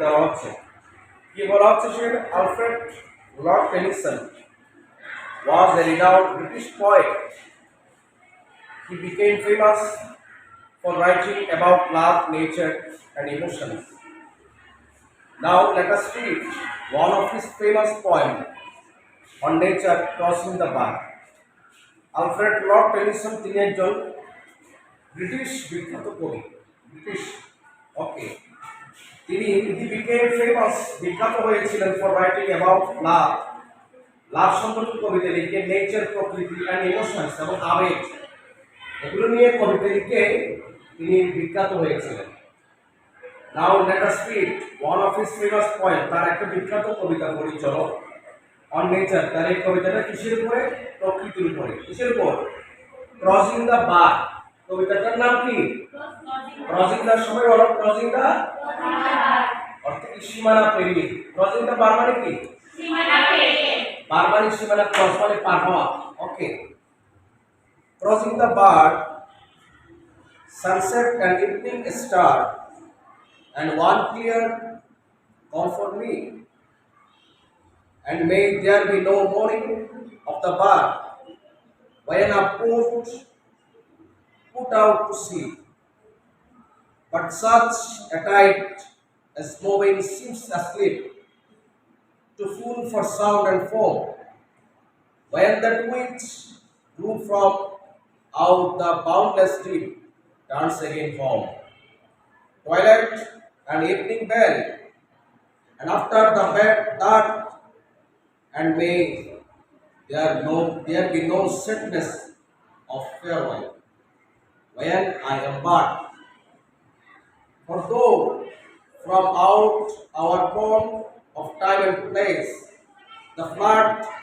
দেওয়া হচ্ছে। কি বলা হচ্ছে সেখানে? Alfred Lord Tennyson was a renowned British poet. He became famous for writing about love, nature, and emotions. Now let us read one of his famous poems on nature, Crossing the Bar. Alfred Lord Tennyson তিনি একজন British বিখ্যাত কবি। British, ওকে। তিনি he became famous, বিখ্যাত হয়েছিলেন for writing about লাভ, লাভ সম্পর্কিত কবিতা লিখে, nature প্রকৃতি অ্যান্ড ইমোশনস এবং আবেগ, এগুলো নিয়ে কবিতা লিখে তিনি বিখ্যাত হয়েছিলেন। Now let us read one of his famous poem, তার একটা বিখ্যাত কবিতা পড়ি চলো। অন নেচার, তার এই কবিতাটা কিসের উপরে? প্রকৃতির উপরে। কিসের উপর? ক্রসিং দ্য বার। কবিতাটার নাম কি? ক্রসিং দ্য, সবাই বলো ক্রসিং দ্য, অর্থ কি? সীমানা পেরিয়ে। ক্রসিং দ্য বার মানে কি? সীমানা পেরিয়ে। বার মানে সীমানা, ক্রস মানে পার হওয়া। Okay. Crossing the bar, sunset and evening star, and one clear call for me, and may there be no morning of the bar when I put out to sea, but such a tide as moving seems asleep, too full for sound and foam, when that which grew from out the boundless deep turns again home. Twilight and evening bell, and after the dark, and may there be no sadness of farewell when I embark. For though from out our bourne of time and place, the flood